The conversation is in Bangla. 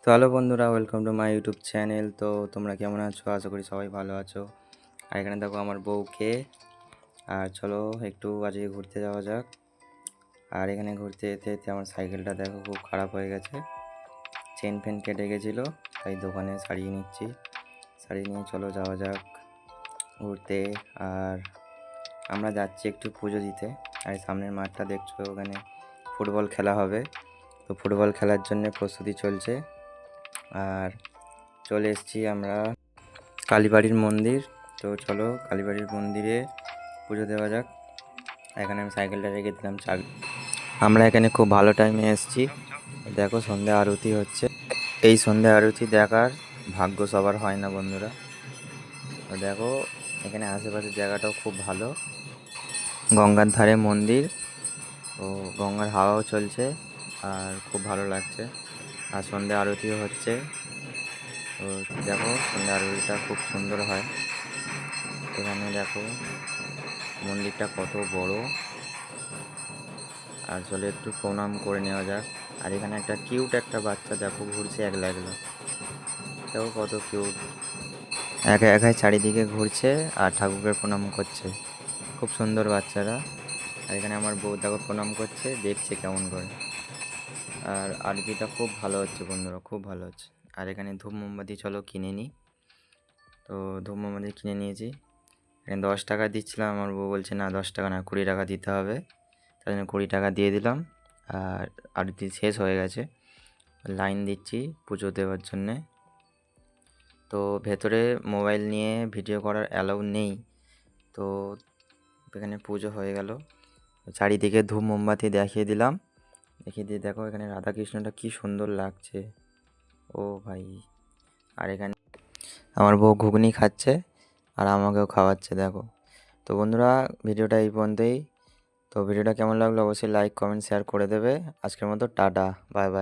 তো হ্যালো বন্ধুরা, welcome to my YouTube channel. তো তোমরা কেমন আছো? আশা করি সবাই ভালো আছো। আর এখানে দেখো আমার বউকে। আর চলো একটু আজকে ঘুরতে যাওয়া যাক। আর এখানে ঘুরতে যেতে যেতে আমার সাইকেলটা দেখো খুব খারাপ হয়ে গেছে, চেন ফেন কেটে গেছিলো, তাই দোকানে সারিয়ে নিচ্ছি। সারিয়ে নিয়ে চলো যাওয়া যাক ঘুরতে। আর আমরা যাচ্ছি একটু পুজো দিতে। আর সামনের মাঠটা দেখছো, ওখানে ফুটবল খেলা হবে। তো ফুটবল খেলার জন্য প্রস্তুতি চলছে। আর চলে এসেছি আমরা কালীবাড়ির মন্দির। তো চলো কালীবাড়ির মন্দিরে পুজো দেওয়া যাক। এখানে আমি সাইকেলটা রেখে দিলাম চাবি। আমরা এখানে খুব ভালো টাইমে এসেছি। দেখো সন্ধ্যা আরতি হচ্ছে। এই সন্ধ্যা আরতি দেখার ভাগ্য সবার হয় না বন্ধুরা। তো দেখো এখানে আশেপাশের জায়গাটাও খুব ভালো, গঙ্গার ধারে মন্দির। তো গঙ্গার হাওয়াও চলছে আর খুব ভালো লাগছে। আর সন্ধ্যা আরতিও হচ্ছে। তো দেখো সন্ধ্যা আরতিটা খুব সুন্দর হয়। এখানে দেখো মন্দিরটা কত বড়। আর চলে একটু প্রণাম করে নেওয়া যাক। আর এখানে একটা কিউট একটা বাচ্চা দেখো ঘুরছে একলা একলা। দেখো কত কিউট, একা একাই চারিদিকে ঘুরছে আর ঠাকুরকে প্রণাম করছে। খুব সুন্দর বাচ্চারা। আর এখানে আমার বউ দেখো প্রণাম করছে, দেখছে কেমন করে। আর আরতিটা খুব ভালো হচ্ছে বন্ধুরা, খুব ভালো হচ্ছে। আর এখানে ধূপ মোমবাতি চলো কিনে নিই। তো ধূপ মোমবাতি কিনে নিয়েছি। এখানে 10 টাকা দিচ্ছিলাম, আমার বউ বলছে না 10 টাকা না 20 টাকা দিতে হবে। তাই জন্য 20 টাকা দিয়ে দিলাম। আর আরতি শেষ হয়ে গেছে, লাইন দিচ্ছি পুজো দেওয়ার জন্যে। তো ভেতরে মোবাইল নিয়ে ভিডিও করার অ্যালাউ নেই। তো এখানে পুজো হয়ে গেল, চারিদিকে ধূপ মোমবাতি দেখিয়ে দিলাম। দেখিয়ে দিয়ে দেখো এখানে রাধাকৃষ্ণটা কি সুন্দর লাগছে, ও ভাই। আর এখানে আমার বউ ঘুগনি খাচ্ছে আর আমাকেও খাওয়াচ্ছে দেখো। তো বন্ধুরা ভিডিওটা এই পর্যন্তই। তো ভিডিওটা কেমন লাগলো অবশ্যই লাইক কমেন্ট শেয়ার করে দেবে। আজকের মতো টাটা, বাই বাই।